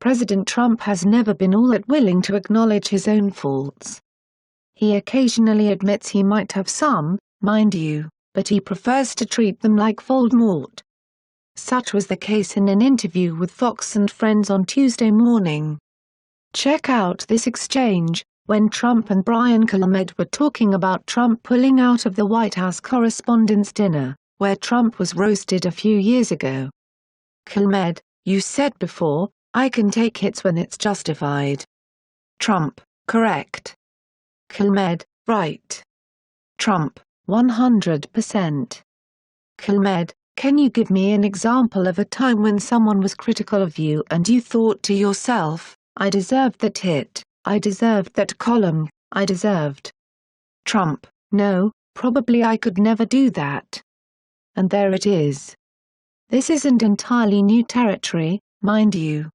President Trump has never been all that willing to acknowledge his own faults. He occasionally admits he might have some, mind you, but he prefers to treat them like Voldemort. Such was the case in an interview with Fox and Friends on Tuesday morning. Check out this exchange, when Trump and Brian Kilmeade were talking about Trump pulling out of the White House Correspondents' Dinner, where Trump was roasted a few years ago. Kilmeade, you said before, I can take hits when it's justified. Trump, correct. Kilmeade, right. Trump, 100%. Kilmeade, can you give me an example of a time when someone was critical of you and you thought to yourself, I deserved that hit, I deserved that column, I deserved. Trump, no, probably I could never do that. And there it is. This isn't entirely new territory, mind you.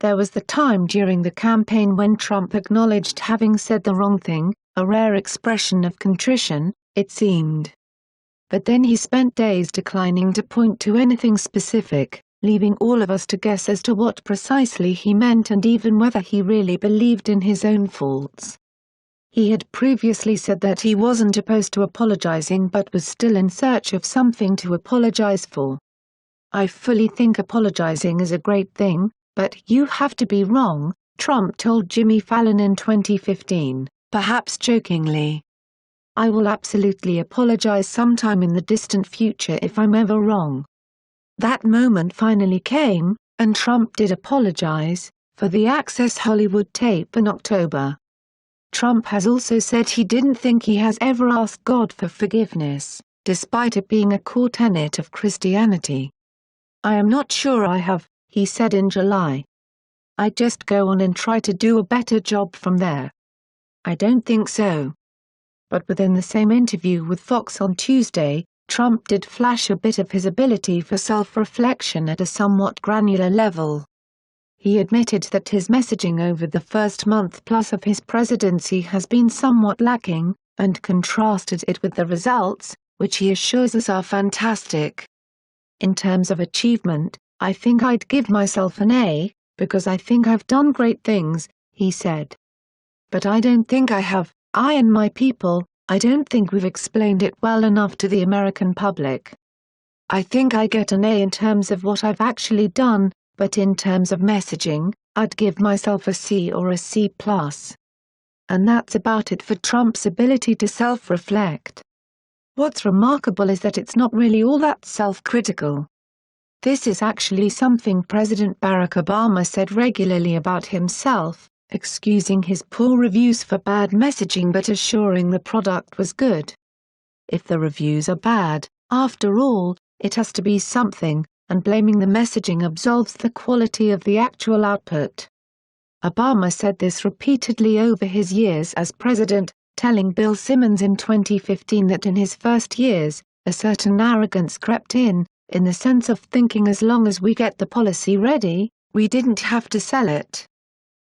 There was the time during the campaign when Trump acknowledged having said the wrong thing, a rare expression of contrition, it seemed. But then he spent days declining to point to anything specific, leaving all of us to guess as to what precisely he meant and even whether he really believed in his own faults. He had previously said that he wasn't opposed to apologizing but was still in search of something to apologize for. I fully think apologizing is a great thing, but you have to be wrong, Trump told Jimmy Fallon in 2015, perhaps jokingly. I will absolutely apologize sometime in the distant future if I'm ever wrong. That moment finally came, and Trump did apologize, for the Access Hollywood tape in October. Trump has also said he didn't think he has ever asked God for forgiveness, despite it being a core tenet of Christianity. I am not sure I have, he said in July. I just go on and try to do a better job from there. I don't think so. But within the same interview with Fox on Tuesday, Trump did flash a bit of his ability for self-reflection at a somewhat granular level. He admitted that his messaging over the first month plus of his presidency has been somewhat lacking, and contrasted it with the results, which he assures us are fantastic. In terms of achievement, I think I'd give myself an A, because I think I've done great things, he said. But I don't think I have. I and my people, I don't think we've explained it well enough to the American public. I think I get an A in terms of what I've actually done, but in terms of messaging, I'd give myself a C or a C+. And that's about it for Trump's ability to self-reflect. What's remarkable is that it's not really all that self-critical. This is actually something President Barack Obama said regularly about himself, excusing his poor reviews for bad messaging but assuring the product was good. If the reviews are bad, after all, it has to be something, and blaming the messaging absolves the quality of the actual output. Obama said this repeatedly over his years as president, telling Bill Simmons in 2015 that in his first years, a certain arrogance crept in the sense of thinking as long as we get the policy ready, we didn't have to sell it.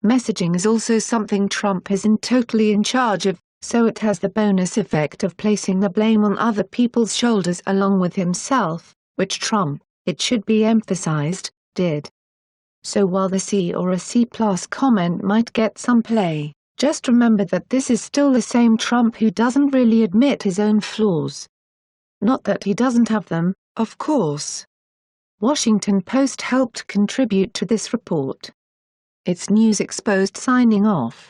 Messaging is also something Trump isn't totally in charge of, so it has the bonus effect of placing the blame on other people's shoulders along with himself, which Trump, it should be emphasized, did. So while the C or a C+ comment might get some play, just remember that this is still the same Trump who doesn't really admit his own flaws. Not that he doesn't have them, of course. Washington Post helped contribute to this report. It's News Exposed signing off.